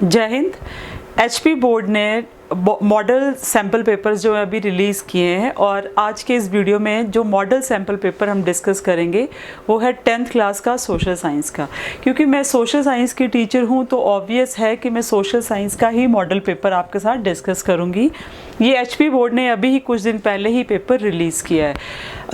जय Hind. HP board ने model sample papers जो अभी रिलीज़ किए हैं और आज के इस वीडियो में जो मॉडल सैम्पल पेपर हम डिस्कस करेंगे वो है 10th क्लास का सोशल साइंस का। क्योंकि मैं सोशल साइंस की टीचर हूँ तो ऑब्वियस है कि मैं सोशल साइंस का ही मॉडल पेपर आपके साथ डिस्कस करूँगी। ये एचपी बोर्ड ने अभी ही कुछ दिन पहले ही पेपर रिलीज़ किया है।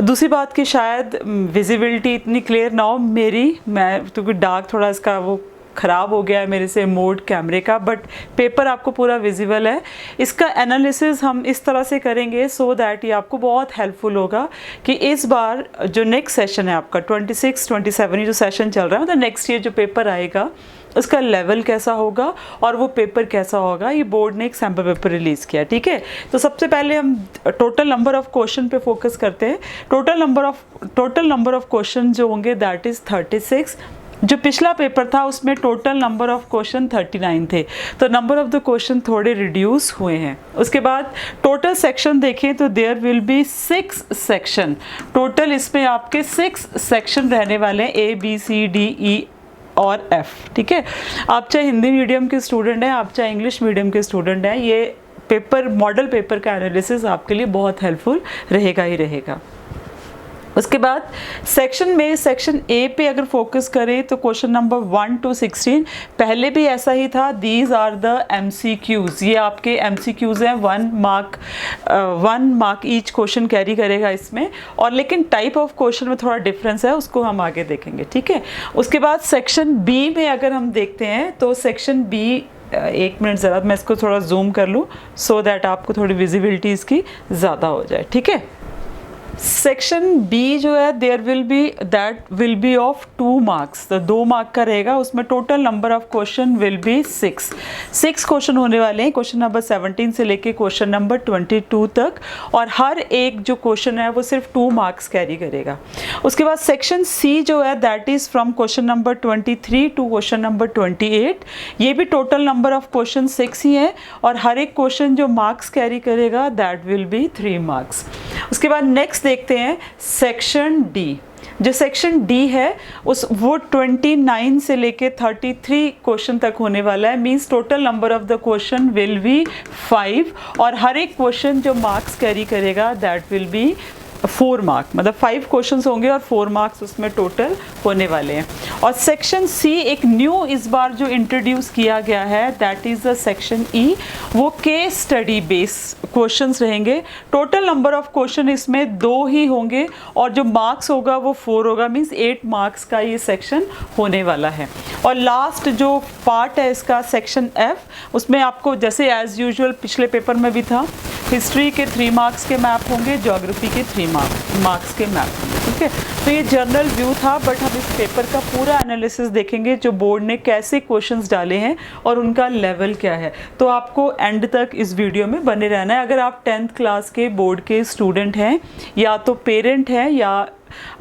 दूसरी बात कि शायद विजिबिलिटी इतनी क्लियर ना हो मैं क्योंकि डार्क थोड़ा इसका वो ख़राब हो गया है मेरे से मोड कैमरे का, बट पेपर आपको पूरा विजिबल है। इसका एनालिसिस हम इस तरह से करेंगे सो दैट ये आपको बहुत हेल्पफुल होगा कि इस बार जो नेक्स्ट सेशन है आपका 26-27 जो सेशन चल रहा है, मतलब नेक्स्ट ईयर जो पेपर आएगा उसका लेवल कैसा होगा और वो पेपर कैसा होगा। ये बोर्ड ने एक सैम्पल पेपर रिलीज़ किया, ठीक है। तो सबसे पहले हम टोटल नंबर ऑफ़ क्वेश्चन पे फोकस करते हैं। टोटल नंबर ऑफ़ क्वेश्चन जो होंगे दैट इज़ 36। जो पिछला पेपर था उसमें टोटल नंबर ऑफ़ क्वेश्चन 39 थे, तो नंबर ऑफ़ द क्वेश्चन थोड़े रिड्यूस हुए हैं। उसके बाद टोटल सेक्शन देखें तो there will be 6 section. Total इसमें आपके 6 सेक्शन रहने वाले हैं, A B C D E और F, ठीक है। आप चाहे हिंदी मीडियम के स्टूडेंट हैं, आप चाहे इंग्लिश मीडियम के स्टूडेंट हैं, ये पेपर मॉडल पेपर का एनालिसिस आपके लिए बहुत हेल्पफुल रहेगा ही रहेगा। उसके बाद सेक्शन ए पे अगर फोकस करें तो क्वेश्चन नंबर 1 to 16 पहले भी ऐसा ही था। दीज आर द MCQs, ये आपके MCQs हैं। 1 मार्क ईच क्वेश्चन कैरी करेगा इसमें, और लेकिन टाइप ऑफ क्वेश्चन में थोड़ा डिफरेंस है, उसको हम आगे देखेंगे, ठीक है। उसके बाद सेक्शन बी में अगर हम देखते हैं तो सेक्शन बी, एक मिनट ज़रा मैं इसको थोड़ा जूम कर लूँ सो दैट आपको थोड़ी विजिबिलिटी इसकी ज़्यादा हो जाए, ठीक है। सेक्शन बी जो है that will B of 2 marks, तो 2 मार्क का रहेगा। उसमें total number of question will be 6 question होने वाले हैं, क्वेश्चन नंबर 17 से लेके क्वेश्चन नंबर 22 तक, और हर एक जो क्वेश्चन है वो सिर्फ 2 मार्क्स कैरी करेगा। उसके बाद सेक्शन सी जो है that is from question number 23 to question number 28। ये भी टोटल नंबर ऑफ क्वेश्चन 6 ही है, और हर एक क्वेश्चन जो मार्क्स कैरी करेगा दैट विल बी 3 मार्क्स। उसके बाद नेक्स्ट देखते हैं सेक्शन डी। जो सेक्शन डी है वो 29 से लेके 33 क्वेश्चन तक होने वाला है। Means total number of the question will be 5, और हर एक क्वेश्चन जो मार्क्स कैरी करेगा दैट विल बी 4 मार्क, मतलब 5 क्वेश्चंस होंगे और 4 मार्क्स उसमें टोटल होने वाले हैं। और सेक्शन सी एक न्यू इस बार जो इंट्रोड्यूस किया गया है that is the section E. वो केस स्टडी बेस क्वेश्चंस रहेंगे। टोटल नंबर ऑफ क्वेश्चन इसमें 2 ही होंगे और जो मार्क्स होगा वो 4 होगा, मीन्स 8 मार्क्स का ये सेक्शन होने वाला है। और लास्ट जो पार्ट है इसका सेक्शन एफ, उसमें आपको जैसे एज़ यूजुअल पिछले पेपर में भी था, हिस्ट्री के 3 मार्क्स के मैप होंगे, ज्योग्राफी के 3 मार्क्स के मैप होंगे, ठीक है। तो ये जनरल व्यू था, बट हम इस पेपर का पूरा एनालिसिस देखेंगे जो बोर्ड ने कैसे क्वेश्चंस डाले हैं और उनका लेवल क्या है। तो आपको एंड तक इस वीडियो में बने रहना है। अगर आप 10th क्लास के बोर्ड के स्टूडेंट हैं या तो पेरेंट हैं या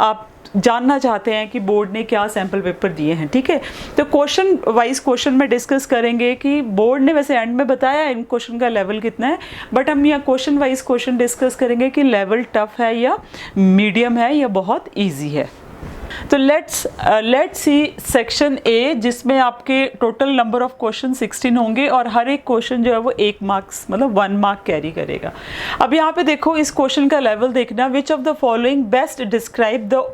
आप जानना चाहते हैं कि बोर्ड ने क्या सैम्पल पेपर दिए हैं, ठीक है। तो क्वेश्चन वाइज क्वेश्चन में डिस्कस करेंगे कि बोर्ड ने वैसे एंड में बताया इन क्वेश्चन का लेवल कितना है, बट हम यहाँ क्वेश्चन वाइज क्वेश्चन डिस्कस करेंगे कि लेवल टफ है या मीडियम है या बहुत ईजी है। तो लेट्स सी सेक्शन ए, जिसमें आपके टोटल नंबर ऑफ क्वेश्चन 16 होंगे और हर एक क्वेश्चन जो है वो 1 मार्क्स मतलब 1 मार्क कैरी करेगा। अब यहाँ पे देखो इस क्वेश्चन का लेवल देखना, which of the following best describe the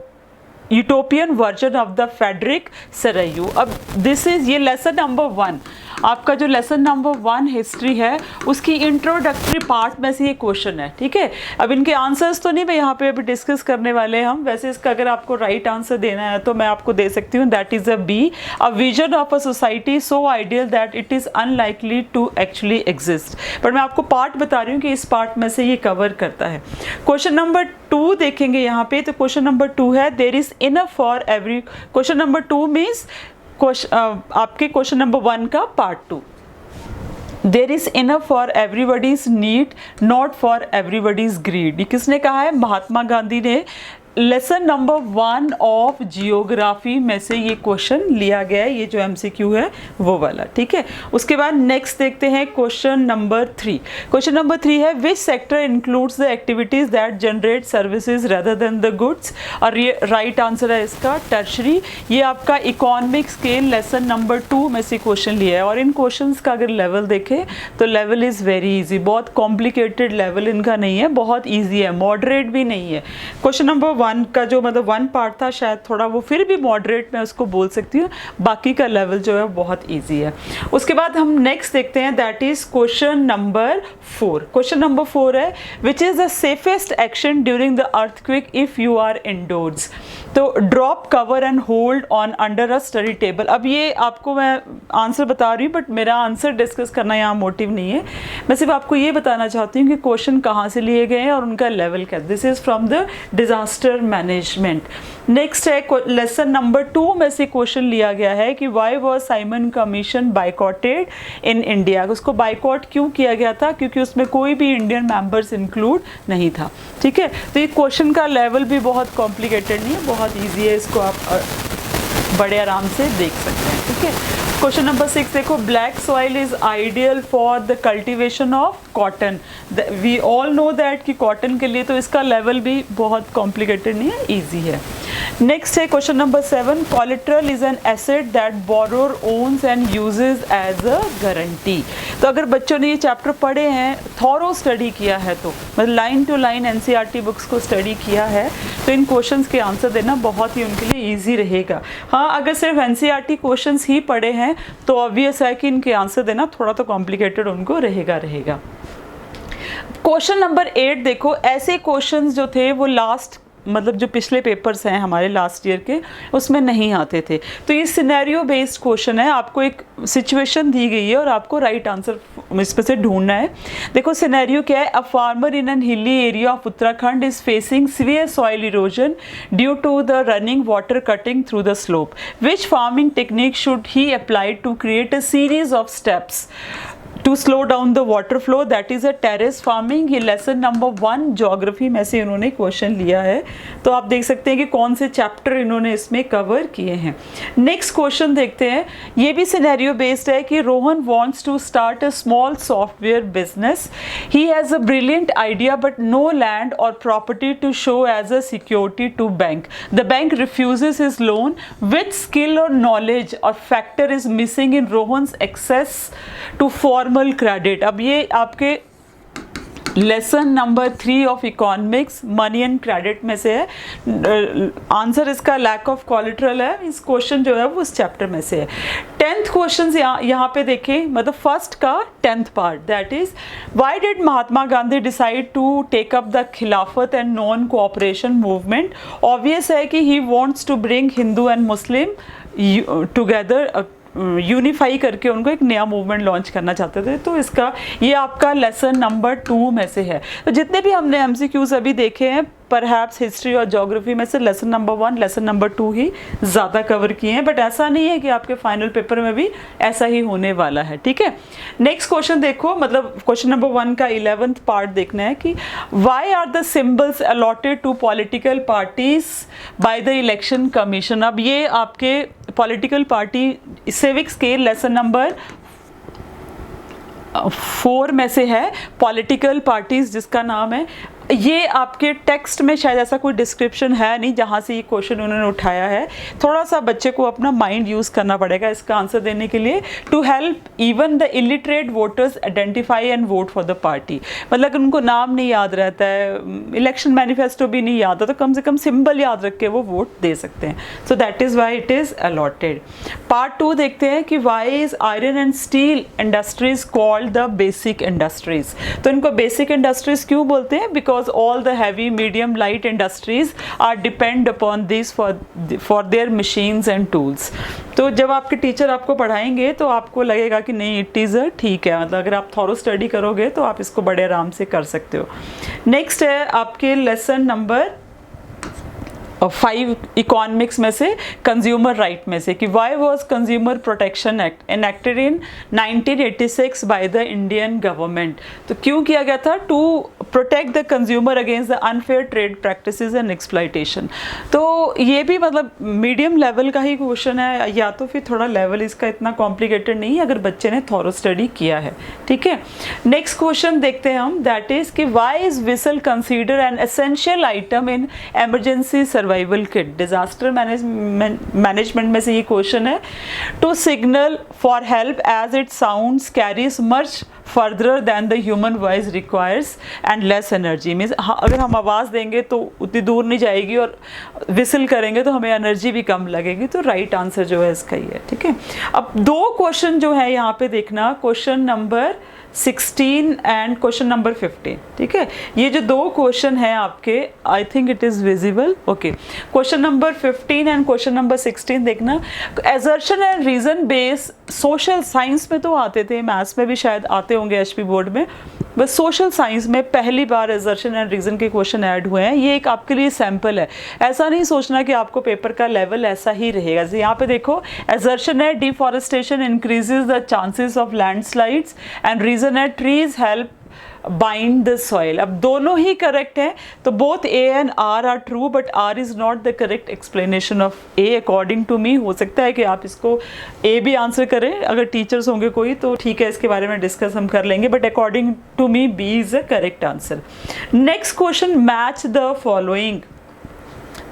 utopian version of the Frederic Sorrieu. अब ये लेसन नंबर 1, आपका जो लेसन नंबर 1 हिस्ट्री है उसकी इंट्रोडक्टरी पार्ट में से ये क्वेश्चन है, ठीक है। अब इनके आंसर्स तो नहीं मैं यहाँ पे अभी डिस्कस करने वाले हैं हम, वैसे इसका अगर आपको राइट आंसर देना है तो मैं आपको दे सकती हूँ, that is a B. A vision of a society so ideal that it is unlikely to actually exist. पर मैं आपको पार्ट बता रही हूँ कि इस पार्ट में से ये कवर करता है। क्वेश्चन नंबर 2 देखेंगे यहाँ पे, तो क्वेश्चन नंबर 2 है there is enough for every. Question number 2 means आपके क्वेश्चन नंबर 1 का part 2। There is enough for everybody's need, not for everybody's greed. ये किसने कहा है? महात्मा गांधी ने लेसन नंबर 1 ऑफ जियोग्राफी में से ये क्वेश्चन लिया गया है, ये जो एमसीक्यू है वो वाला, ठीक है। उसके बाद नेक्स्ट देखते हैं क्वेश्चन नंबर 3। क्वेश्चन नंबर 3 है which sector includes the activities that generate services rather than the goods, और ये राइट आंसर है इसका टर्शरी। ये आपका इकोनॉमिक स्केल लेसन नंबर 2 में से क्वेश्चन लिया है, और इन क्वेश्चंस का अगर लेवल देखें तो लेवल इज़ वेरी इजी, बहुत कॉम्प्लिकेटेड लेवल इनका नहीं है, बहुत ईजी है, मॉडरेट भी नहीं है। क्वेश्चन नंबर 1 का जो मतलब 1 पार्ट था शायद थोड़ा वो फिर भी मॉडरेट मैं उसको बोल सकती हूँ, बाकी का लेवल जो है बहुत ईजी है। उसके बाद हम नेक्स्ट देखते हैं that is question number 4। Question number 4 है which is the safest action during the earthquake if you are indoors. तो drop cover and hold on under a study table. अब ये आपको मैं आंसर बता रही हूँ बट मेरा आंसर डिस्कस करना यहाँ मोटिव नहीं है, मैं सिर्फ आपको ये बताना चाहती हूँ कि क्वेश्चन कहाँ से लिए गए हैं और उनका लेवल क्या है। This is from the disaster management. Next है लेसन नंबर 2 में से क्वेश्चन लिया गया है कि why was Simon commission boycotted in India. उसको बाइकॉट क्यों किया गया था, क्योंकि उसमें कोई भी इंडियन मेंबर्स इंक्लूड नहीं था, ठीक है। तो ये क्वेश्चन का लेवल भी बहुत कॉम्प्लिकेटेड नहीं है, बहुत ईजी है, इसको आप बड़े आराम से देख सकते हैं, ठीक है। क्वेश्चन नंबर 6 देखो, black soil is ideal for the cultivation of cotton. We all know that कि कॉटन के लिए तो इसका लेवल भी बहुत कॉम्प्लिकेटेड नहीं है, ईजी है। नेक्स्ट है question number 7, collateral is an asset that borrower owns and uses as a guarantee. तो अगर बच्चों ने ये चैप्टर पढ़े हैं, थॉरो स्टडी किया है, तो मतलब line to line NCERT books को स्टडी किया है, तो इन क्वेश्चंस के आंसर देना बहुत ही उनके लिए ईजी रहेगा। हाँ, अगर सिर्फ एनसीईआरटी क्वेश्चंस ही पढ़े हैं तो ऑब्वियस है कि इनके आंसर देना थोड़ा तो कॉम्प्लिकेटेड उनको रहेगा। क्वेश्चन नंबर 8 देखो, ऐसे क्वेश्चंस जो थे वो लास्ट मतलब जो पिछले पेपर्स हैं हमारे लास्ट ईयर के उसमें नहीं आते थे। तो ये सिनेरियो बेस्ड क्वेश्चन है, आपको एक सिचुएशन दी गई है और आपको राइट आंसर इसमें से ढूंढना है। देखो सिनेरियो क्या है, a farmer in an hilly area of Uttarakhand is facing severe soil erosion due to the running water cutting through the slope. Which farming technique should he apply to create a series of steps to slow down the water flow, that is a terrace farming. ये lesson number 1 geography में से इन्होंने question लिया है, तो आप देख सकते हैं कि कौन से चैप्टर इन्होंने इसमें कवर किए हैं। नेक्स्ट क्वेश्चन देखते हैं, ये भी सिनेरियो बेस्ड है कि Rohan wants to start a small software business. He has a brilliant idea but no land और property to show as a security to bank. The bank refuses his loan. Which skill और knowledge और factor is missing in Rohan's access to formal credit. अब ये आपके lesson number 3 of economics money and credit में से है। Answer इसका lack of collateral है, इस क्वेश्चन जो है वो उस चैप्टर में से है। 10th क्वेश्चन यहाँ पे देखें, मतलब फर्स्ट का 10th part, that is why did Mahatma Gandhi decide to take up the Khilafat and non cooperation movement. Obvious है कि he wants to bring Hindu and Muslim together, unify करके उनको एक नया मूवमेंट लॉन्च करना चाहते थे। तो इसका ये आपका लेसन नंबर 2 में से है। तो जितने भी हमने एमसीक्यूज अभी देखे हैं, परहैप्स हिस्ट्री और ज्योग्राफी में से लेसन नंबर 1 लेसन नंबर 2 ही ज़्यादा कवर किए हैं, बट ऐसा नहीं है कि आपके फाइनल पेपर में भी ऐसा ही होने वाला है, ठीक है। नेक्स्ट क्वेश्चन देखो, मतलब क्वेश्चन नंबर 1 का 11th पार्ट देखना है कि why are the symbols allotted to political parties by the election commission. अब ये आपके political party civic scale lesson number 4 में से है, पॉलिटिकल पार्टीज जिसका नाम है। ये आपके टेक्स्ट में शायद ऐसा कोई डिस्क्रिप्शन है नहीं जहाँ से ये क्वेश्चन उन्होंने उठाया है, थोड़ा सा बच्चे को अपना माइंड यूज़ करना पड़ेगा इसका आंसर देने के लिए। To help even the illiterate voters identify and vote for the party. मतलब अगर उनको नाम नहीं याद रहता है, इलेक्शन मैनिफेस्टो भी नहीं याद है, तो कम से कम सिंबल याद रख के वो वोट दे सकते हैं। So that is why it is allotted. Part 2 देखते हैं कि why is iron and steel industries called the basic industries. तो इनको बेसिक इंडस्ट्रीज क्यों बोलते हैं? Because all the heavy medium light industries are depend upon these for their machines and tools। तो जब आपके टीचर आपको पढ़ाएंगे तो आपको लगेगा कि नहीं इट इज़ ठीक है, मतलब अगर आप थॉरो स्टडी करोगे तो आप इसको बड़े आराम से कर सकते हो। नेक्स्ट है आपके लेसन नंबर 5 इकोनॉमिक्स में से, कंज्यूमर राइट में से, कि why was consumer protection act enacted in 1986 by the Indian government. तो क्यों किया गया था? To protect the consumer against the unfair trade practices and exploitation. तो ये भी मतलब मीडियम लेवल का ही क्वेश्चन है, या तो फिर थोड़ा लेवल इसका इतना कॉम्प्लिकेटेड नहीं है अगर बच्चे ने थॉरो स्टडी किया है। ठीक है, नेक्स्ट क्वेश्चन देखते हैं हम, दैट इज कि why is whistle consider an essential item in emergency survival kit. Disaster management में से ये क्वेश्चन है। To signal for help as it sounds carries much further than the human voice requires and less energy. Means अगर हम आवाज़ देंगे तो उतनी दूर नहीं जाएगी, और विसल करेंगे तो हमें एनर्जी भी कम लगेगी। तो राइट आंसर जो है इसका ही है। ठीक है, अब 2 क्वेश्चन जो है यहाँ पे देखना, question number 16 and question number 15। ठीक है, ये जो 2 क्वेश्चन है आपके, I think it is visible. Okay, question number 15 and question number 16 देखना। Assertion and reason base social science में तो आते थे, मैथ्स में भी शायद आते होंगे एचपी बोर्ड में, बस सोशल साइंस में पहली बार एजर्शन एंड रीजन के क्वेश्चन ऐड हुए हैं। ये एक आपके लिए सैंपल है, ऐसा नहीं सोचना कि आपको पेपर का लेवल ऐसा ही रहेगा। जैसे यहाँ पे देखो, एजर्शन है deforestation increases the chances of landslides and reason है trees help bind the soil. अब दोनों ही करेक्ट हैं, तो both A and R are true, but R is not the correct explanation of A according to me. हो सकता है कि आप इसको ए भी आंसर करें, अगर टीचर्स होंगे कोई तो ठीक है, इसके बारे में डिस्कस हम कर लेंगे, but according to me B is the correct answer. Next question, match the following.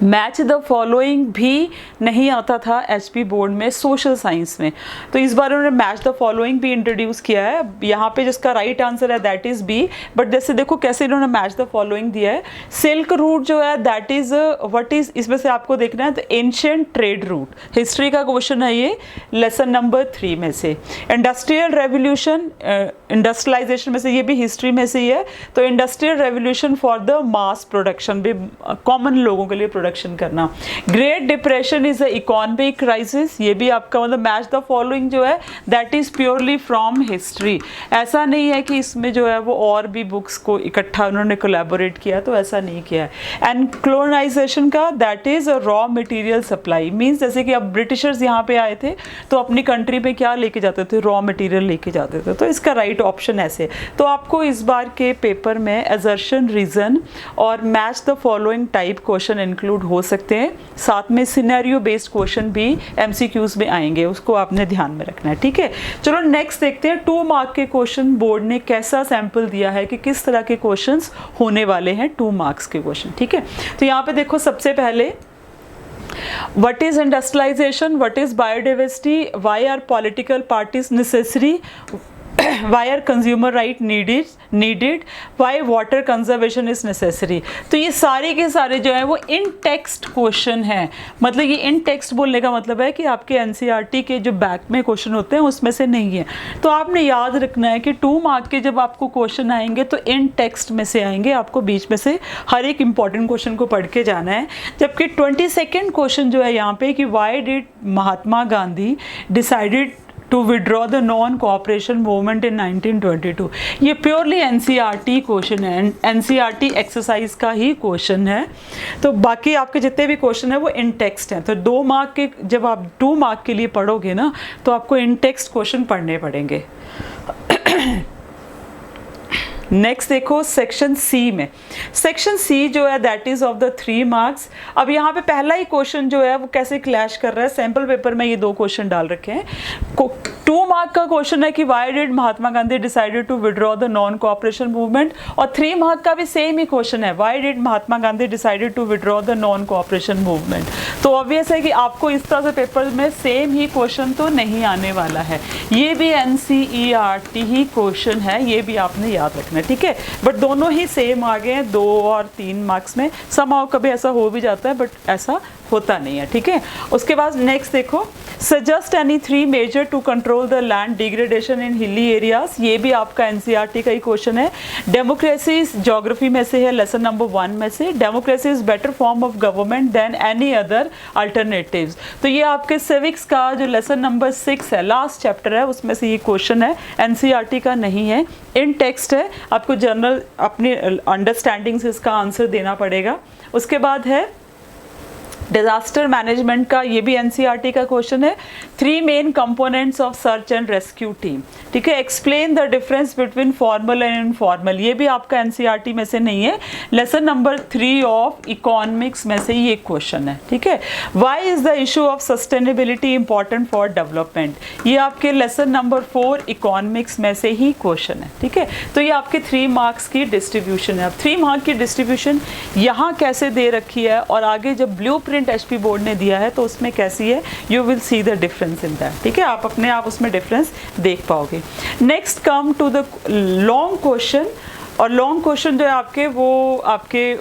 Match the following भी नहीं आता था एचपी बोर्ड में सोशल साइंस में, तो इस बार उन्होंने मैच द फॉलोइंग भी इंट्रोड्यूस किया है। यहाँ पे जिसका राइट आंसर है दैट इज बी, बट जैसे देखो कैसे इन्होंने मैच द फॉलोइंग दिया है। सिल्क रूट जो है दैट इज व्हाट इज, इसमें से आपको देखना है तो एंशिएंट ट्रेड रूट, हिस्ट्री का क्वेश्चन है ये, लेसन नंबर 3 में से। इंडस्ट्रियल रेवोल्यूशन, इंडस्ट्रियलाइजेशन में से, ये भी हिस्ट्री में से ही है, तो industrial revolution for the mass production, भी कॉमन लोगों के लिए प्रोडक्शन करना। Great depression is a economic crisis, ये भी आपका मतलब मैच द फॉलोइंग जो है that is purely from history. ऐसा नहीं है कि इसमें जो है वो और भी बुक्स को इकट्ठा उन्होंने कोलैबोरेट किया, तो ऐसा नहीं किया है। एंड कोलोनाइजेशन का that is a raw material supply, means जैसे कि अब ब्रिटिशर्स यहाँ पे आए थे तो अपनी कंट्री में क्या लेके जाते थे, रॉ मटेरियल लेके जाते थे, तो इसका राइट ऑप्शन ऐसे। तो आपको इस बार के पेपर में एजर्शन, रीजन और match the following type question include हो सकते हैं, साथ में सिनेरियो बेस्ड क्वेश्चन भी एमसीक्यूज में आएंगे, उसको आपने ध्यान में रखना है। ठीक है, चलो नेक्स्ट देखते हैं 2 मार्क के क्वेश्चन बोर्ड ने कैसा सैंपल दिया है कि किस तरह के क्वेश्चंस होने वाले हैं 2 मार्क्स के क्वेश्चन। ठीक है, तो यहाँ पे देखो सबसे पहले, what is industrialization, what is biodiversity, why are political parties necessary, why are consumer right needed, why water conservation is necessary। तो ये सारे के सारे जो है वो इन टेक्स्ट क्वेश्चन हैं। मतलब ये इन टेक्स्ट बोलने का मतलब है कि आपके एनसीईआरटी के जो बैक में क्वेश्चन होते हैं उसमें से नहीं है। तो आपने याद रखना है कि 2 मार्क के जब आपको क्वेश्चन आएंगे तो इन टेक्स्ट में से आएंगे, आपको बीच में से हर एक इंपॉर्टेंट क्वेश्चन को पढ़ के जाना है। जबकि 22nd क्वेश्चन जो है यहाँ पे कि why did Mahatma Gandhi decided to withdraw the non cooperation movement in 1922, ये प्योरली एनसीईआरटी क्वेश्चन है, एनसीईआरटी एक्सरसाइज का ही क्वेश्चन है। तो बाकी आपके जितने भी क्वेश्चन है वो इन टेक्स्ट हैं। तो 2 मार्क के जब आप 2 मार्क के लिए पढ़ोगे ना तो आपको इन टेक्स्ट क्वेश्चन पढ़ने पड़ेंगे। नेक्स्ट देखो सेक्शन सी में, सेक्शन सी जो है that is of the 3 marks. अब यहाँ पे पहला ही क्वेश्चन जो है वो कैसे क्लैश कर रहा है, सैम्पल पेपर में ये 2 क्वेश्चन डाल रखे हैं। 2 मार्क का क्वेश्चन है कि why did Mahatma Gandhi decided to withdraw the non cooperation movement, और 3 मार्क का भी सेम ही क्वेश्चन है, why did Mahatma Gandhi decided to withdraw the non cooperation movement. तो ऑब्वियस है कि आपको इस तरह से पेपर में सेम ही क्वेश्चन तो नहीं आने वाला है, ये भी एनसीईआरटी ही क्वेश्चन है, ये भी आपने याद रखना है। ठीक है, बट दोनों ही सेम आ गए हैं 2 और 3 मार्क्स में। समहाउ कभी ऐसा हो भी जाता है बट ऐसा होता नहीं है। ठीक है, उसके बाद नेक्स्ट देखो, suggest any 3 measure to control the land degradation in hilly areas, ये भी आपका एनसीईआरटी का ही क्वेश्चन है। डेमोक्रेसी ज्योग्राफी में से है, लेसन नंबर 1 में से। Democracy is better form of government than any other alternatives, तो ये आपके सिविक्स का जो लेसन नंबर 6 है, लास्ट चैप्टर है, उसमें से ये क्वेश्चन है, एनसीईआरटी का नहीं है, इन टेक्स्ट है, आपको जनरल अपनी अंडरस्टैंडिंग से इसका आंसर देना पड़ेगा। उसके बाद है डिजास्टर मैनेजमेंट का ये भी एनसीईआरटी का क्वेश्चन है। 3 main components of search and rescue team, ठीक है। Explain the difference between formal and informal, ये भी आपका एनसीईआरटी में से नहीं है, लेसन नंबर 3 ऑफ इकोनॉमिक्स में से ये क्वेश्चन है, ठीक है। Why is the issue of sustainability important for development, ये आपके लेसन नंबर 4 इकोनॉमिक्स में से ही क्वेश्चन है, ठीक है। तो ये आपके 3 मार्क्स की डिस्ट्रीब्यूशन है। अब 3 मार्क की डिस्ट्रीब्यूशन यहाँ कैसे दे रखी है और आगे जब ब्लूप्रिंट एचपी बोर्ड ने दिया है तो उसमें कैसी है, you will see the difference in that, ठीक है। आप अपने आप उसमें डिफरेंस देख पाओगे। Next come to the long question, और लॉन्ग क्वेश्चन जो है आपके वो आपके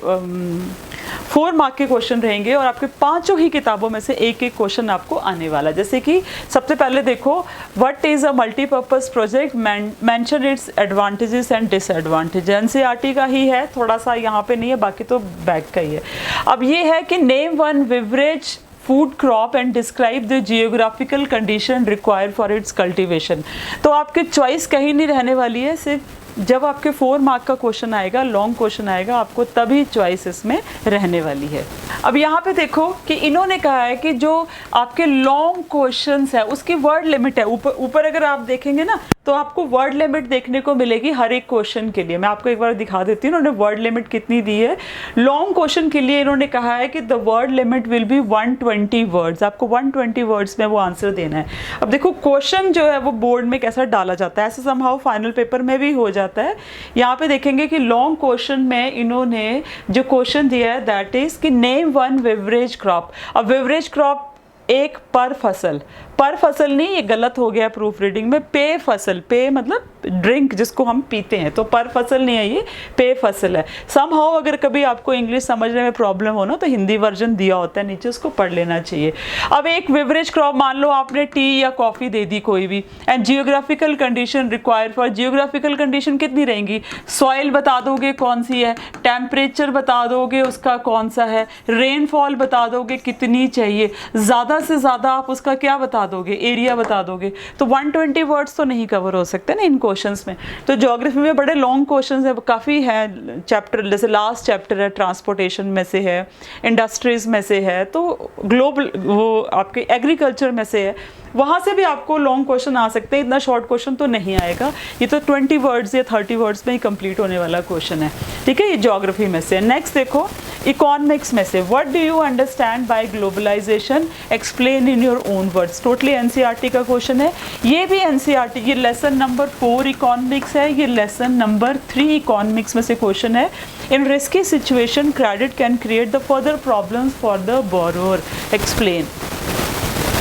4 मार्क के क्वेश्चन रहेंगे और आपके 5 ही किताबों में से एक एक क्वेश्चन आपको आने वाला है। जैसे कि सबसे पहले देखो, what is a multipurpose project, mention its advantages and disadvantage, NCERT का ही है, थोड़ा सा यहाँ पे नहीं है, बाकी तो बैक का ही है। अब ये है कि name one beverage food crop and describe the geographical condition required for its cultivation. तो आपकी चॉइस कहीं नहीं रहने वाली है, सिर्फ जब आपके 4 मार्क का क्वेश्चन आएगा, लॉन्ग क्वेश्चन आएगा, आपको तभी चॉइस इसमें रहने वाली है। अब यहाँ पे देखो कि इन्होंने कहा है कि जो आपके लॉन्ग क्वेश्चंस है उसकी वर्ड लिमिट है, ऊपर अगर आप देखेंगे ना तो आपको वर्ड लिमिट देखने को मिलेगी हर एक क्वेश्चन के लिए। मैं आपको एक बार दिखा देती हूँ इन्होंने वर्ड लिमिट कितनी दी है। लॉन्ग क्वेश्चन के लिए इन्होंने कहा है कि the word limit will be 120 words, आपको 120 वर्ड्स में वो आंसर देना है। अब देखो क्वेश्चन जो है वो बोर्ड में कैसा डाला जाता है, ऐसे समहाउ फाइनल पेपर में भी हो जाता है। यहाँ पे देखेंगे कि लॉन्ग क्वेश्चन में इन्होंने जो क्वेश्चन दिया है दैट इज कि नेम वन बेवरेज क्रॉप। अब बेवरेज क्रॉप एक पर फसल नहीं, ये गलत हो गया प्रूफ रीडिंग में, पे फसल, पे मतलब ड्रिंक जिसको हम पीते हैं, तो पर फसल नहीं है, ये पे फसल है। समहाउ अगर कभी आपको इंग्लिश समझने में प्रॉब्लम हो ना तो हिंदी वर्जन दिया होता है नीचे, उसको पढ़ लेना चाहिए। अब एक बेवरेज क्रॉप, मान लो आपने टी या कॉफी दे दी कोई भी, and geographical condition required for, geographical condition कितनी रहेंगी, सॉइल बता दोगे कौन सी है, टेम्परेचर बता दोगे उसका कौन सा है, रेनफॉल बता दोगे कितनी चाहिए, ज़्यादा से ज़्यादा आप उसका क्या बता दोगे, एरिया बता दोगे। तो 120 वर्ड्स तो नहीं कवर हो सकते ना इन क्वेश्चंस में। तो ज्योग्राफी में बड़े लॉन्ग क्वेश्चंस है, काफ़ी है चैप्टर, जैसे लास्ट चैप्टर है ट्रांसपोर्टेशन में से है, इंडस्ट्रीज में से है, तो ग्लोबल वो आपके एग्रीकल्चर में से है, वहाँ से भी आपको लॉन्ग क्वेश्चन आ सकते हैं। इतना शॉर्ट क्वेश्चन तो नहीं आएगा, ये तो 20 वर्ड्स या 30 वर्ड्स में ही कंप्लीट होने वाला क्वेश्चन है, ठीक है। ये ज्योग्राफी में से। नेक्स्ट देखो इकोनॉमिक्स में से, what do you understand by globalisation, explain in your own words, totally NCERT का क्वेश्चन है। ये भी एनसीईआरटी, ये लेसन नंबर 4 इकोनॉमिक्स है, ये लेसन नंबर 3 इकोनॉमिक्स में से क्वेश्चन है। In risky situation credit can create the further problems for the borrower, explain,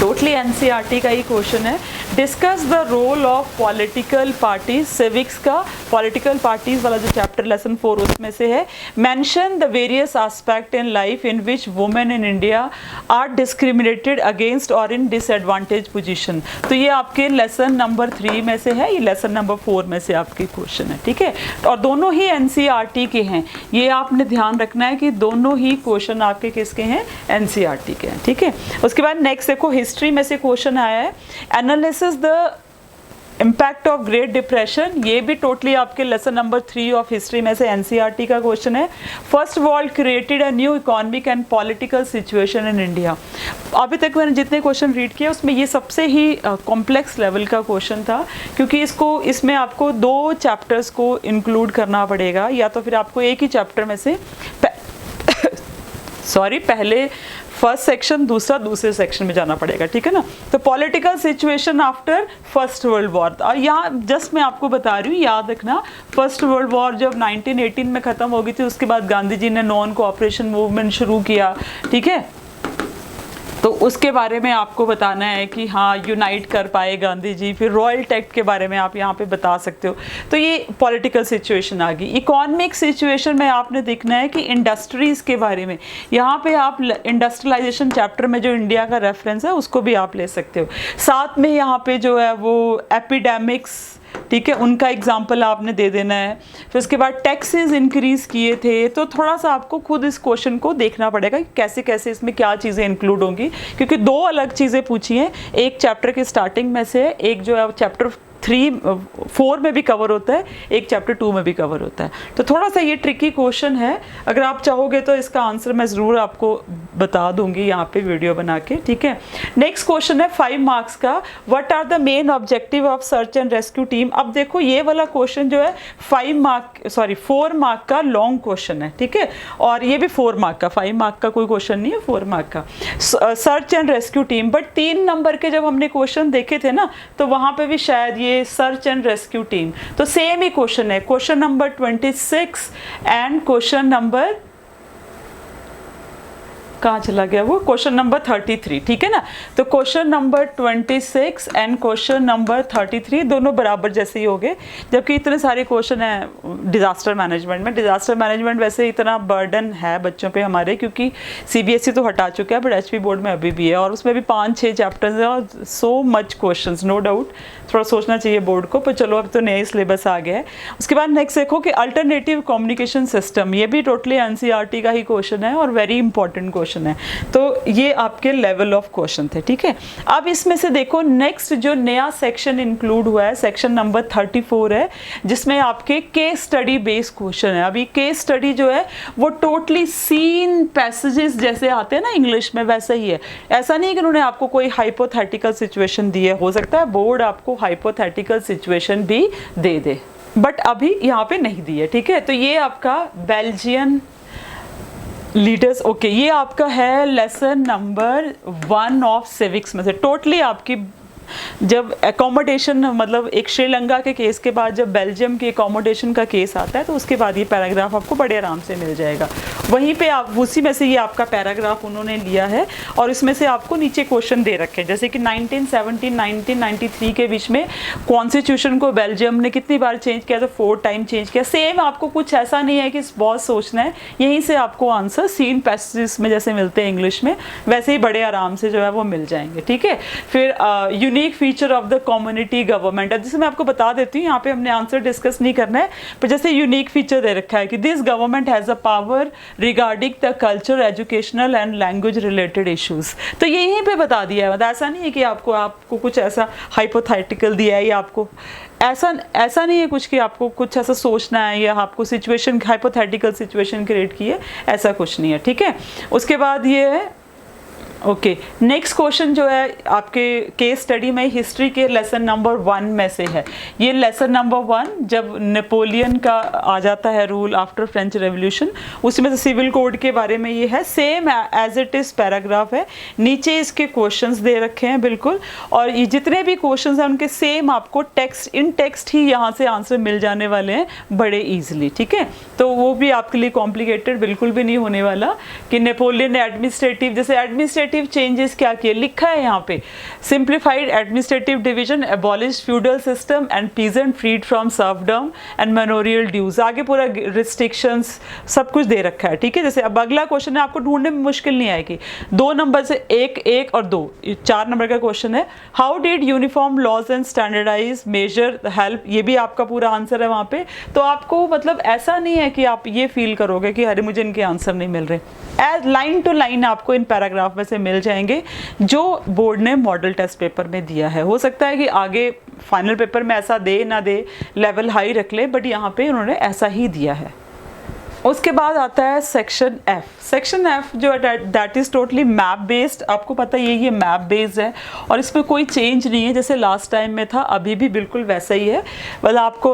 totally NCERT का ही क्वेश्चन है। Discuss the role of political parties, civics का पॉलिटिकल पार्टीज वाला जो चैप्टर लेसन 4 उसमें से है। Mention the various aspect in life in which women in India are discriminated against और इन डिसएडवांटेज पोजीशन। तो ये आपके लेसन नंबर 3 में से है, ये लेसन नंबर 4 में से आपके क्वेश्चन है, ठीक है। और दोनों ही एनसीईआरटी के हैं, ये आपने ध्यान रखना है कि दोनों ही क्वेश्चन आपके किसके हैं, एनसीईआरटी के हैं, ठीक है। उसके बाद नेक्स्ट देखो हिस्ट्री में से क्वेश्चन आया है, analysis the impact of great depression, ये भी टोटली आपके लेसन नंबर 3 ऑफ हिस्ट्री में से एनसीईआरटी का क्वेश्चन है। First world created a new economic and political situation in India. अभी तक मैंने जितने क्वेश्चन रीड किए उसमें ये सबसे ही कॉम्प्लेक्स लेवल का क्वेश्चन था, क्योंकि इसमें आपको 2 चैप्टर्स को इंक्लूड करना पड़ेगा, या तो फिर आपको एक ही चैप्टर में से पहले फर्स्ट सेक्शन, दूसरे सेक्शन में जाना पड़ेगा, ठीक है ना। तो political situation after first world war, और यहाँ जस्ट मैं आपको बता रही हूँ, याद रखना फर्स्ट वर्ल्ड वॉर जब 1918 में ख़त्म हो गई थी, उसके बाद गांधी जी ने नॉन कोऑपरेशन मूवमेंट शुरू किया, ठीक है। तो उसके बारे में आपको बताना है कि हाँ यूनाइट कर पाए गांधी जी। फिर रॉयल टैक्ट के बारे में आप यहाँ पे बता सकते हो। तो ये पॉलिटिकल सिचुएशन आ गई। इकोनॉमिक सिचुएशन में आपने देखना है कि इंडस्ट्रीज़ के बारे में, यहाँ पे आप इंडस्ट्रियलाइजेशन चैप्टर में जो इंडिया का रेफरेंस है उसको भी आप ले सकते हो। साथ में यहाँ पे जो है वो एपिडेमिक्स, ठीक है, उनका एग्जाम्पल आपने दे देना है। फिर उसके बाद टैक्सेस इंक्रीज़ किए थे, तो थोड़ा सा आपको खुद इस क्वेश्चन को देखना पड़ेगा कि कैसे कैसे इसमें क्या चीज़ें इंक्लूड होंगी, क्योंकि 2 अलग चीज़ें पूछी हैं, एक चैप्टर के स्टार्टिंग में से, एक जो है चैप्टर 4 में भी कवर होता है, एक चैप्टर 2 में भी कवर होता है। तो थोड़ा सा ये ट्रिकी क्वेश्चन है, अगर आप चाहोगे तो इसका आंसर मैं ज़रूर आपको बता दूंगी यहाँ पे वीडियो बना के, ठीक है। नेक्स्ट क्वेश्चन है 5 मार्क्स का, what are the main objective of search and rescue team. अब देखो ये वाला क्वेश्चन जो है 4 मार्क का लॉन्ग क्वेश्चन है, ठीक है, और ये भी 4 मार्क का, 5 मार्क का कोई क्वेश्चन नहीं है, 4 मार्क का search and rescue team. But 3 number के जब हमने क्वेश्चन देखे थे ना, तो वहां पे भी शायद ये सर्च एंड रेस्क्यू टीम, तो सेम ही क्वेश्चन है, question number 26 and question number, कहाँ चला गया वो, क्वेश्चन नंबर 33, ठीक है ना। तो question number 26 and question number 33 दोनों बराबर जैसे ही हो गए, जबकि इतने सारे क्वेश्चन हैं डिज़ास्टर मैनेजमेंट में। डिज़ास्टर मैनेजमेंट वैसे इतना बर्डन है बच्चों पे हमारे, क्योंकि सीबीएसई तो हटा चुका है, बट एचपी बोर्ड में अभी भी है, और उसमें भी 5-6 चैप्टर्स हैं और so much questions, no doubt थोड़ा सोचना चाहिए बोर्ड को, पर चलो अब तो नया सिलेबस आ गया है। उसके बाद नेक्स्ट देखो कि अल्टरनेटिव कम्युनिकेशन सिस्टम, ये भी टोटली एनसीईआरटी का ही क्वेश्चन है और वेरी इंपॉर्टेंट क्वेश्चन है। तो ये आपके लेवल ऑफ क्वेश्चन थे, ठीक है। अब इसमें से देखो नेक्स्ट जो नया सेक्शन इंक्लूड हुआ है, सेक्शन नंबर 34 है, जिसमें आपके केस स्टडी बेस्ड क्वेश्चन है। अभी केस स्टडी जो है वो टोटली सीन पैसेजेस जैसे आते हैं ना इंग्लिश में, वैसा ही है। ऐसा नहीं कि उन्होंने आपको कोई हाइपोथेटिकल सिचुएशन दी है, हो सकता है बोर्ड आपको हाइपोथेटिकल सिचुएशन भी दे दे, बट अभी यहाँ पे नहीं दी है, ठीक है। तो ये आपका बेल्जियन लीडर्स, ओके, ये आपका है लेसन नंबर 1 ऑफ सिविक्स में से। टोटली आपकी जब एकोमोडेशन, मतलब एक श्रीलंका के केस के बाद जब बेल्जियम की एकोमोडेशन का केस आता है, तो उसके बाद ये पैराग्राफ आपको बड़े आराम से मिल जाएगा। वहीं पे आप उसी में से ये आपका पैराग्राफ उन्होंने लिया है, और इसमें से आपको नीचे क्वेश्चन दे रखे हैं, जैसे कि 1917 1993 के बीच में कॉन्स्टिट्यूशन को बेल्जियम ने कितनी बार चेंज किया, तो 4 टाइम चेंज किया। सेम आपको कुछ ऐसा नहीं है कि बहुत सोचना है, यहीं से आपको आंसर सीन पैसेजेस में जैसे मिलते हैं इंग्लिश में, वैसे ही बड़े आराम से जो है वो मिल जाएंगे, ठीक है। फिर unique feature of the community government, अब जैसे मैं आपको बता देती हूँ, यहाँ पे हमने आंसर डिस्कस नहीं करना है, पर जैसे यूनिक फीचर दे रखा है कि this government has a power regarding the culture, educational and language related issues. तो ये यहीं पे बता दिया है, मतलब ऐसा नहीं है कि आपको कुछ ऐसा हाइपोथेटिकल दिया है, या आपको ऐसा नहीं है कुछ कि आपको कुछ ऐसा सोचना है, या आपको सिचुएशन हाइपोथेटिकल सिचुएशन क्रिएट की है, ऐसा कुछ नहीं है, ठीक है। उसके बाद ये है, ओके, नेक्स्ट क्वेश्चन जो है आपके केस स्टडी में हिस्ट्री के लेसन नंबर 1 में से है। ये लेसन नंबर 1 जब नेपोलियन का आ जाता है रूल आफ्टर फ्रेंच रेवोल्यूशन, उसी में से सिविल कोड के बारे में ये है, same as it is paragraph है। नीचे इसके क्वेश्चंस दे रखे हैं बिल्कुल, और ये जितने भी क्वेश्चंस हैं उनके सेम आपको इन टेक्स्ट ही यहाँ से आंसर मिल जाने वाले हैं बड़े ईजिली, ठीक है। तो वो भी आपके लिए कॉम्प्लिकेटेड बिल्कुल भी नहीं होने वाला कि नेपोलियन ने एडमिनिस्ट्रेटिव, जैसे एडमिनिस्ट्रेटिव चेंजेस क्या किए, लिखा है यहाँ पे, simplified administrative division, abolish feudal system and peasant freed from serfdom and memorial dues. आगे पूरा रिस्ट्रिक्शंस सब कुछ दे रखा है, ठीक है। जैसे अब अगला क्वेश्चन है, आपको ढूंढने में मुश्किल नहीं आएगी, 2 नंबर से 1 और 2, 4 नंबर का क्वेश्चन है। How did uniform laws and standardise measure help, ये भी आपका पूरा आंसर है वहाँ पे। तो आपको मतलब ऐसा नहीं है कि आप ये फील करोगे कि अरे मुझे इनके आंसर नहीं मिल रहे, एज लाइन टू लाइन आपको इन पैराग्राफ में से मिल जाएंगे जो बोर्ड ने मॉडल टेस्ट पेपर में दिया है। हो सकता है कि आगे फाइनल पेपर में ऐसा दे ना दे, लेवल हाई रख ले, बट यहाँ पे उन्होंने ऐसा ही दिया है। उसके बाद आता है सेक्शन एफ। सेक्शन एफ जो है that is totally map based. आपको पता है ये मैप बेस्ड है और इसमें कोई चेंज नहीं है, जैसे लास्ट टाइम में था अभी भी बिल्कुल वैसा ही है। मतलब आपको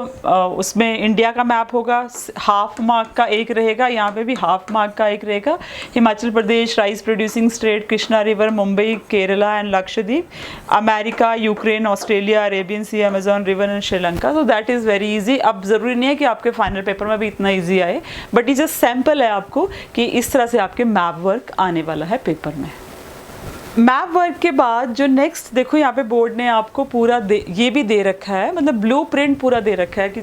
उसमें इंडिया का मैप होगा, हाफ मार्क का एक रहेगा, यहाँ पे भी हाफ मार्क का एक रहेगा। Himachal Pradesh rice producing state, Krishna river, Mumbai, Kerala and Lakshadweep, America, Ukraine, Australia, Arabian Sea, Amazon river and Sri Lanka. तो दैट इज़ वेरी ईजी। अब ज़रूरी नहीं है कि आपके फाइनल पेपर में भी इतना ईजी आए, बट ये जस्ट सैम्पल है आपको कि इस तरह से आपके मैप वर्क आने वाला है पेपर में। मैप वर्क के बाद जो नेक्स्ट देखो यहाँ पे बोर्ड ने आपको पूरा ये भी दे रखा है, मतलब ब्लूप्रिंट पूरा दे रखा है कि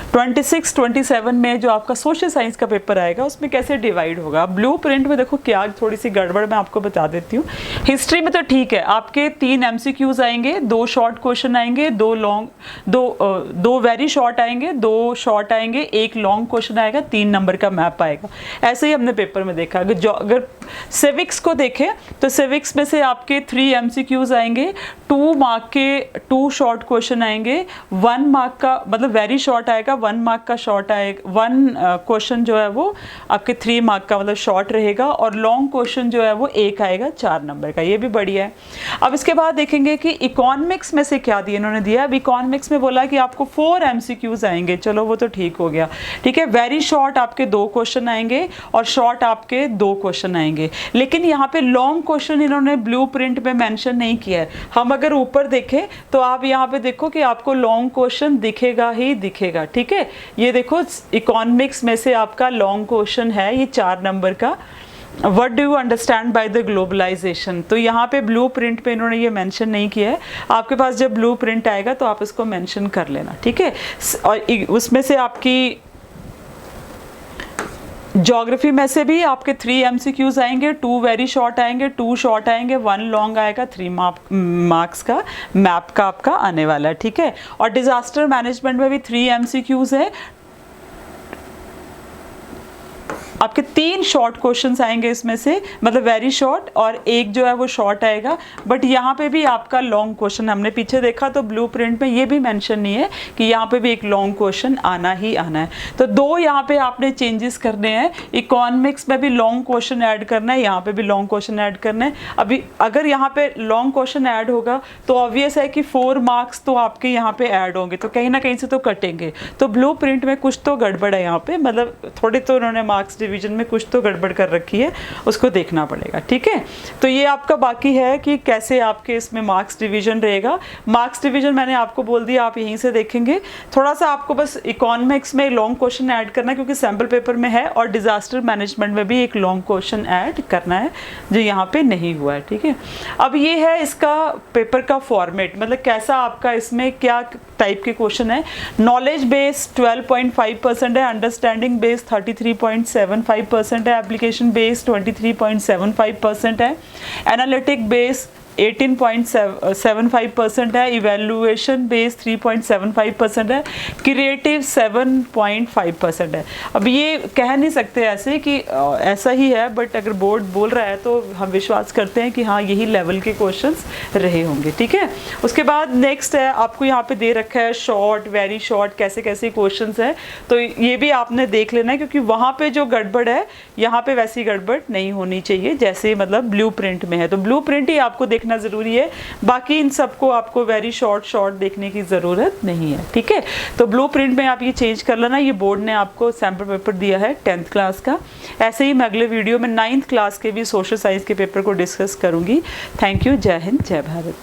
26, 27 में जो आपका सोशल साइंस का पेपर आएगा उसमें कैसे डिवाइड होगा। ब्लू प्रिंट में देखो क्या थोड़ी सी गड़बड़ मैं आपको बता देती हूँ। हिस्ट्री में तो ठीक है, आपके 3 MCQs आएंगे, 2 शॉर्ट क्वेश्चन आएंगे, 2 लॉन्ग, 2 वेरी शॉर्ट आएंगे, 2 शॉर्ट आएंगे, 1 लॉन्ग क्वेश्चन आएगा, 3 नंबर का मैप आएगा। ऐसे ही हमने पेपर में देखा। अगर सिविक्स को देखें तो सिविक्स में से आपके 3 MCQs आएंगे, 2 मार्क के 2 शॉर्ट क्वेश्चन आएंगे, 1 मार्क का मतलब वेरी शॉर्ट आएगा, 1 मार्क का शॉर्ट आएगा, 1 क्वेश्चन जो है वो आपके 3 मार्क का मतलब शॉर्ट रहेगा, और लॉन्ग क्वेश्चन जो है वो 1 आएगा 4 नंबर का। ये भी बढ़िया है। अब इसके बाद देखेंगे कि इकोनॉमिक्स में से क्या दिया इन्होंने दिया। अब इकोनॉमिक्स में बोला कि आपको 4 MCQs आएंगे, चलो वो तो ठीक हो गया, ठीक है। वेरी शॉर्ट आपके 2 क्वेश्चन आएंगे और शॉर्ट आपके 2 क्वेश्चन आएंगे, लेकिन यहाँ पे लॉन्ग क्वेश्चन इन्होंने ब्लू प्रिंट में मेंशन नहीं किया है। हम अगर ऊपर देखें तो आप यहाँ पे देखो कि आपको लॉन्ग क्वेश्चन दिखेगा ही दिखेगा, ठीक है। ये देखो इकोनॉमिक्स में से आपका लॉन्ग क्वेश्चन है ये 4 नंबर का, what do you understand by the globalisation. तो यहाँ पे ब्लू प्रिंट पे इन्होंने ये मेंशन नहीं किया है। आपके पास जब ब्लू प्रिंट आएगा तो आप इसको मेंशन कर लेना, ठीक है। और उसमें से आपकी ज्योग्राफी में से भी आपके 3 MCQs आएंगे, 2 वेरी शॉर्ट आएंगे, 2 शॉर्ट आएंगे, 1 लॉन्ग आएगा, 3 मार्क्स का मैप का आपका आने वाला है, ठीक है। और डिजास्टर मैनेजमेंट में भी 3 MCQs है, आपके 3 शॉर्ट क्वेश्चंस आएंगे इसमें से, मतलब वेरी शॉर्ट, और 1 जो है वो शॉर्ट आएगा। बट यहाँ पे भी आपका लॉन्ग क्वेश्चन हमने पीछे देखा तो ब्लू प्रिंट में ये भी मेंशन नहीं है कि यहाँ पे भी एक लॉन्ग क्वेश्चन आना ही आना है। तो 2 यहाँ पे आपने चेंजेस करने हैं। इकोनॉमिक्स में भी लॉन्ग क्वेश्चन ऐड करना है, यहाँ पे भी लॉन्ग क्वेश्चन ऐड करना है। अभी अगर यहाँ पे लॉन्ग क्वेश्चन ऐड होगा तो ऑब्वियस है कि 4 मार्क्स तो आपके यहाँ पे ऐड होंगे, तो कहीं ना कहीं से तो कटेंगे। तो ब्लू प्रिंट में कुछ तो गड़बड़ है यहाँ पे, मतलब थोड़े तो उन्होंने मार्क्स डिवीजन में कुछ तो गड़बड़ कर रखी है, उसको देखना पड़ेगा, ठीक है। तो ये आपका बाकी है कि कैसे आपके इसमें मार्क्स डिवीजन रहेगा। मार्क्स डिवीजन मैंने आपको बोल दिया, आप यहीं से देखेंगे। थोड़ा सा आपको बस इकोनॉमिक्स में लॉन्ग क्वेश्चन ऐड करना है क्योंकि सैम्पल पेपर में है, और डिजास्टर मैनेजमेंट में भी एक लॉन्ग क्वेश्चन ऐड करना है जो यहाँ पे नहीं हुआ है, ठीक है। अब ये है इसका पेपर का फॉर्मेट, मतलब कैसा आपका इसमें क्या टाइप के क्वेश्चन है। नॉलेज बेस 12.5% है, अंडरस्टैंडिंग बेस 33.75% है, एप्लीकेशन बेस 23.75% है, एनालिटिक बेस 18.75% है, इवेल्युएशन बेस 3.75% है, क्रिएटिव 7.5% है। अब ये कह नहीं सकते ऐसे कि ऐसा ही है, बट अगर बोर्ड बोल रहा है तो हम विश्वास करते हैं कि हाँ यही लेवल के क्वेश्चंस रहे होंगे, ठीक है। उसके बाद नेक्स्ट है आपको यहाँ पे दे रखा है शॉर्ट, वेरी शॉर्ट, कैसे कैसे क्वेश्चंस है, तो ये भी आपने देख लेना है क्योंकि वहाँ पे जो गड़बड़ है यहाँ पे वैसी गड़बड़ नहीं होनी चाहिए जैसे मतलब ब्लू प्रिंट में है। तो ब्लू प्रिंट ही आपको देखना जरूरी है, बाकी इन सबको आपको वेरी शॉर्ट देखने की जरूरत नहीं है, ठीक है। तो ब्लू प्रिंट में आप ये चेंज कर लेना। ये बोर्ड ने आपको सैम्पल पेपर दिया है 10th क्लास का। ऐसे ही मैं अगले वीडियो में 9th क्लास के भी सोशल साइंस के पेपर को डिस्कस करूंगी। Thank you. जय हिंद, जय भारत।